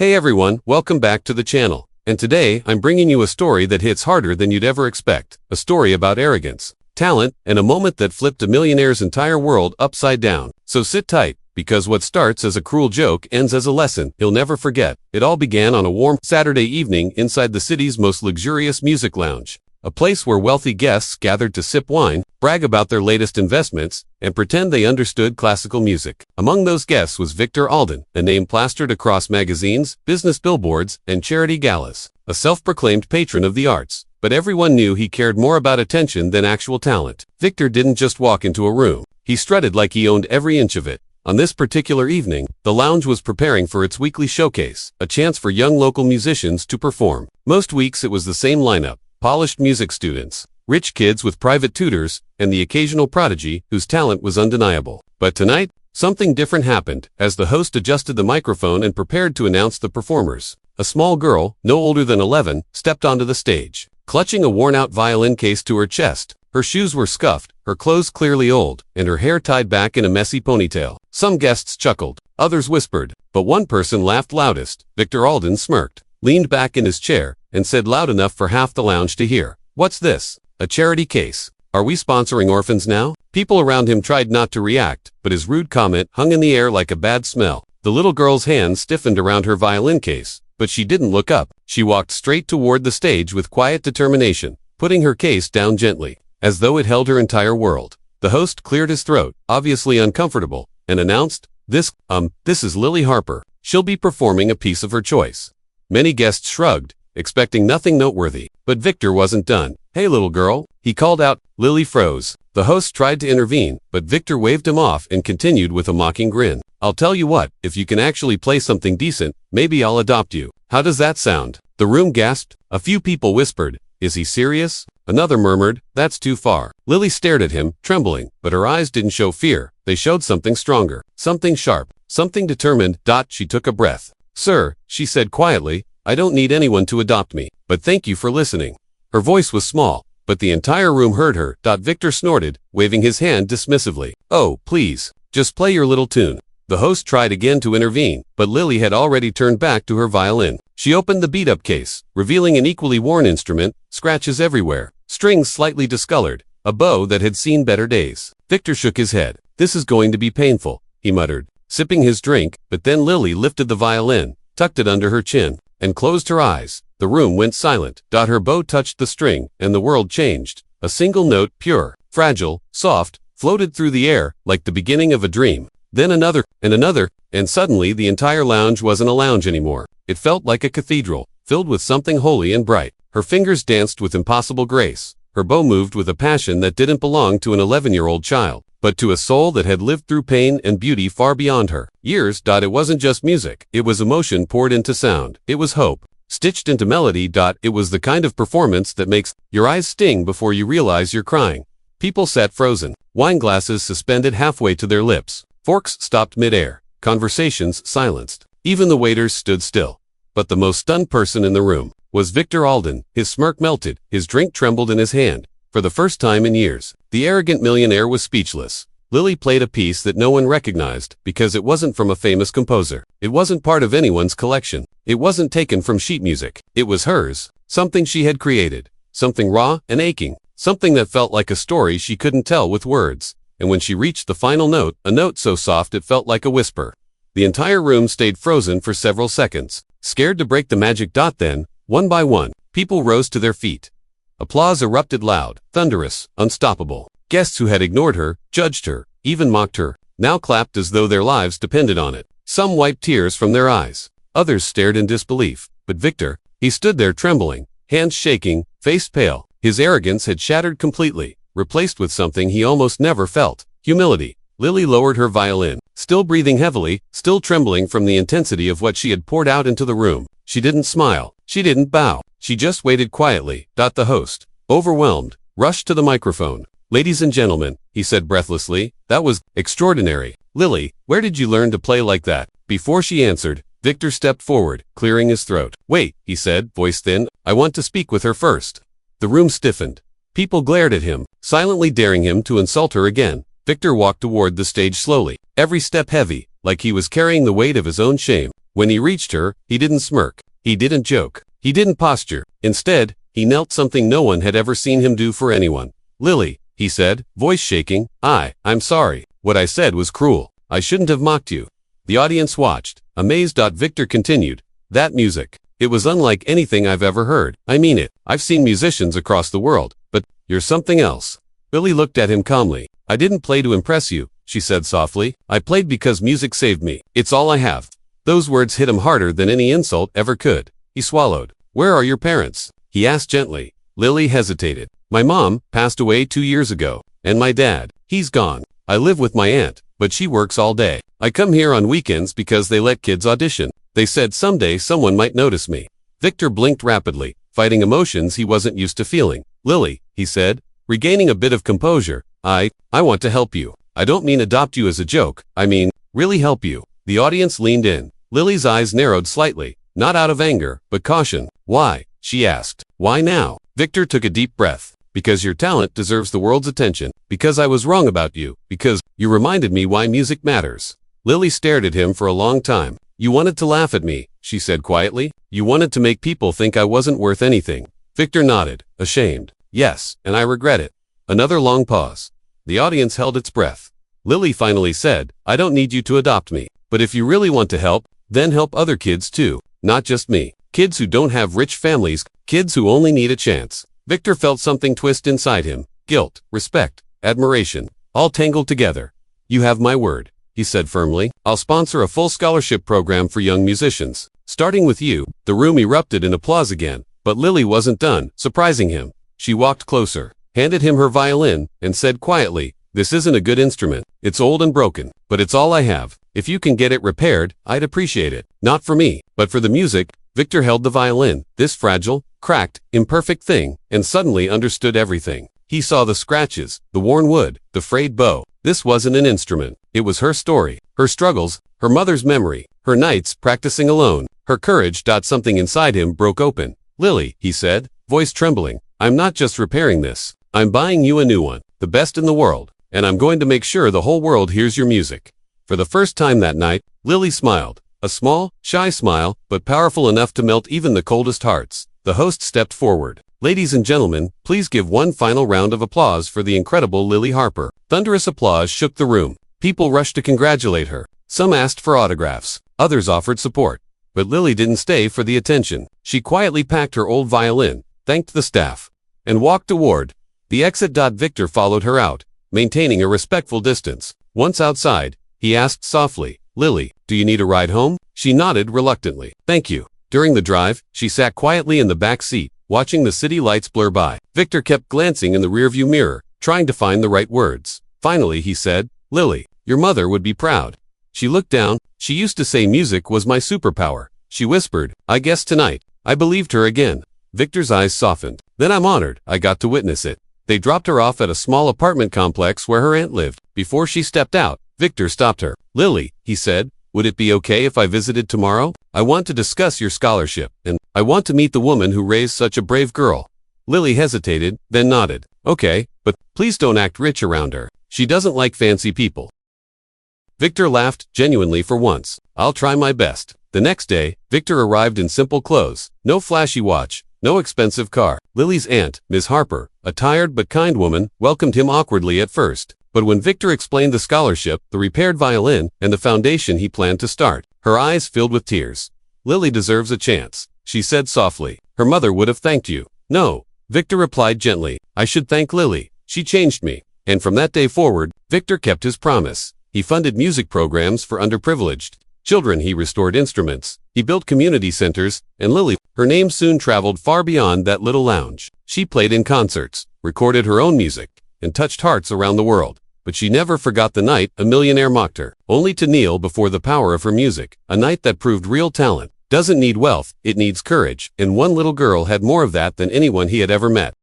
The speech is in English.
Hey everyone, welcome back to the channel. And today, I'm bringing you a story that hits harder than you'd ever expect. A story about arrogance, talent, and a moment that flipped a millionaire's entire world upside down. So sit tight, because what starts as a cruel joke ends as a lesson you'll never forget. It all began on a warm Saturday evening inside the city's most luxurious music lounge. A place where wealthy guests gathered to sip wine, brag about their latest investments, and pretend they understood classical music. Among those guests was Victor Alden, a name plastered across magazines, business billboards, and charity galas. A self-proclaimed patron of the arts, but everyone knew he cared more about attention than actual talent. Victor didn't just walk into a room. He strutted like he owned every inch of it. On this particular evening, the lounge was preparing for its weekly showcase, a chance for young local musicians to perform. Most weeks it was the same lineup. Polished music students, rich kids with private tutors, and the occasional prodigy whose talent was undeniable. But tonight, something different happened as the host adjusted the microphone and prepared to announce the performers. A small girl, no older than 11, stepped onto the stage, clutching a worn-out violin case to her chest. Her shoes were scuffed, her clothes clearly old, and her hair tied back in a messy ponytail. Some guests chuckled, others whispered, but one person laughed loudest. Victor Alden smirked, leaned back in his chair, and said loud enough for half the lounge to hear, "What's this? A charity case? Are we sponsoring orphans now?" People around him tried not to react, but his rude comment hung in the air like a bad smell. The little girl's hands stiffened around her violin case, but she didn't look up. She walked straight toward the stage with quiet determination, putting her case down gently, as though it held her entire world. The host cleared his throat, obviously uncomfortable, and announced, This is Lily Harper. She'll be performing a piece of her choice." Many guests shrugged, expecting nothing noteworthy, but Victor wasn't done. "Hey little girl," he called out. Lily froze. The host tried to intervene, but Victor waved him off and continued with a mocking grin. "I'll tell you what, if you can actually play something decent, maybe I'll adopt you. How does that sound?" The room gasped. A few people whispered, "Is he serious?" Another murmured, "That's too far." Lily stared at him, trembling, but her eyes didn't show fear. They showed something stronger, something sharp, something determined. She took a breath. "Sir," she said quietly, "I don't need anyone to adopt me, but thank you for listening." Her voice was small, but the entire room heard her. Victor snorted, waving his hand dismissively. "Oh, please, just play your little tune." The host tried again to intervene, but Lily had already turned back to her violin. She opened the beat-up case, revealing an equally worn instrument, scratches everywhere, strings slightly discolored, a bow that had seen better days. Victor shook his head. "This is going to be painful," he muttered, sipping his drink, but then Lily lifted the violin, tucked it under her chin, and closed her eyes. The room went silent. Her bow touched the string, and the world changed. A single note, pure, fragile, soft, floated through the air, like the beginning of a dream. Then another, and suddenly the entire lounge wasn't a lounge anymore. It felt like a cathedral, filled with something holy and bright. Her fingers danced with impossible grace. Her bow moved with a passion that didn't belong to an 11-year-old child, but to a soul that had lived through pain and beauty far beyond her years. It wasn't just music. It was emotion poured into sound. It was hope, stitched into melody. It was the kind of performance that makes your eyes sting before you realize you're crying. People sat frozen, wine glasses suspended halfway to their lips, forks stopped mid-air, conversations silenced. Even the waiters stood still. But the most stunned person in the room was Victor Alden. His smirk melted, his drink trembled in his hand. For the first time in years, the arrogant millionaire was speechless. Lily played a piece that no one recognized because it wasn't from a famous composer. It wasn't part of anyone's collection. It wasn't taken from sheet music. It was hers, something she had created, something raw and aching, something that felt like a story she couldn't tell with words. And when she reached the final note, a note so soft it felt like a whisper, the entire room stayed frozen for several seconds, scared to break the magic. Then, one by one, people rose to their feet. Applause erupted loud, thunderous, unstoppable. Guests who had ignored her, judged her, even mocked her, now clapped as though their lives depended on it. Some wiped tears from their eyes. Others stared in disbelief. But Victor, he stood there trembling, hands shaking, face pale. His arrogance had shattered completely, replaced with something he almost never felt, humility. Lily lowered her violin, still breathing heavily, still trembling from the intensity of what she had poured out into the room. She didn't smile. She didn't bow. She just waited quietly. The host, overwhelmed, rushed to the microphone. "Ladies and gentlemen," he said breathlessly, "that was extraordinary. Lily, where did you learn to play like that?" Before she answered, Victor stepped forward, clearing his throat. "Wait," he said, voice thin, "I want to speak with her first." The room stiffened. People glared at him, silently daring him to insult her again. Victor walked toward the stage slowly, every step heavy, like he was carrying the weight of his own shame. When he reached her, he didn't smirk. He didn't joke. He didn't posture. Instead, he knelt, something no one had ever seen him do for anyone. "Lily," he said, voice shaking, I'm sorry. What I said was cruel. I shouldn't have mocked you." The audience watched, amazed. Victor continued, "That music. It was unlike anything I've ever heard. I mean it. I've seen musicians across the world, but you're something else." Lily looked at him calmly. "I didn't play to impress you," she said softly. "I played because music saved me. It's all I have." Those words hit him harder than any insult ever could. He swallowed. "Where are your parents?" he asked gently. Lily hesitated. "My mom passed away 2 years ago, and my dad, he's gone. I live with my aunt, but she works all day. I come here on weekends because they let kids audition. They said someday someone might notice me." Victor blinked rapidly, fighting emotions he wasn't used to feeling. "Lily," he said, regaining a bit of composure, I want to help you. I don't mean adopt you as a joke. I mean, really help you." The audience leaned in. Lily's eyes narrowed slightly, not out of anger, but caution. "Why?" she asked. "Why now?" Victor took a deep breath. "Because your talent deserves the world's attention. Because I was wrong about you. Because you reminded me why music matters." Lily stared at him for a long time. "You wanted to laugh at me," she said quietly. "You wanted to make people think I wasn't worth anything." Victor nodded, ashamed. "Yes, and I regret it." Another long pause. The audience held its breath. Lily finally said, "I don't need you to adopt me. But if you really want to help, then help other kids too. Not just me. Kids who don't have rich families, kids who only need a chance." Victor felt something twist inside him. Guilt, respect, admiration, all tangled together. "You have my word," he said firmly. "I'll sponsor a full scholarship program for young musicians. Starting with you." The room erupted in applause again, but Lily wasn't done surprising him. She walked closer, handed him her violin, and said quietly, "This isn't a good instrument. It's old and broken, but it's all I have. If you can get it repaired, I'd appreciate it. Not for me, but for the music." Victor held the violin, this fragile, cracked, imperfect thing, and suddenly understood everything. He saw the scratches, the worn wood, the frayed bow. This wasn't an instrument. It was her story, her struggles, her mother's memory, her nights practicing alone, her courage. Something inside him broke open. "Lily," he said, voice trembling, "I'm not just repairing this. I'm buying you a new one, the best in the world, and I'm going to make sure the whole world hears your music." For the first time that night, Lily smiled. A small, shy smile, but powerful enough to melt even the coldest hearts. The host stepped forward. "Ladies and gentlemen, please give one final round of applause for the incredible Lily Harper." Thunderous applause shook the room. People rushed to congratulate her. Some asked for autographs. Others offered support. But Lily didn't stay for the attention. She quietly packed her old violin, thanked the staff, and walked toward the exit. Victor followed her out, maintaining a respectful distance. Once outside, he asked softly, "Lily, do you need a ride home?" She nodded reluctantly. "Thank you." During the drive, she sat quietly in the back seat, watching the city lights blur by. Victor kept glancing in the rearview mirror, trying to find the right words. Finally, he said, "Lily, your mother would be proud." She looked down. "She used to say music was my superpower." She whispered, "I guess tonight." I believed her again. Victor's eyes softened. "Then I'm honored I got to witness it." They dropped her off at a small apartment complex where her aunt lived. Before she stepped out, Victor stopped her. "Lily," he said, "would it be okay if I visited tomorrow? I want to discuss your scholarship, and I want to meet the woman who raised such a brave girl." Lily hesitated, then nodded. "Okay, but please don't act rich around her. She doesn't like fancy people." Victor laughed, genuinely for once. "I'll try my best." The next day, Victor arrived in simple clothes. No flashy watch, no expensive car. Lily's aunt, Miss Harper, a tired but kind woman, welcomed him awkwardly at first. But when Victor explained the scholarship, the repaired violin, and the foundation he planned to start, her eyes filled with tears. "Lily deserves a chance," she said softly. "Her mother would have thanked you." "No," Victor replied gently. "I should thank Lily. She changed me." And from that day forward, Victor kept his promise. He funded music programs for underprivileged children. He restored instruments. He built community centers, and Lily, her name soon traveled far beyond that little lounge. She played in concerts, recorded her own music, and touched hearts around the world. But she never forgot the night a millionaire mocked her, only to kneel before the power of her music. A night that proved real talent doesn't need wealth, it needs courage, and one little girl had more of that than anyone he had ever met.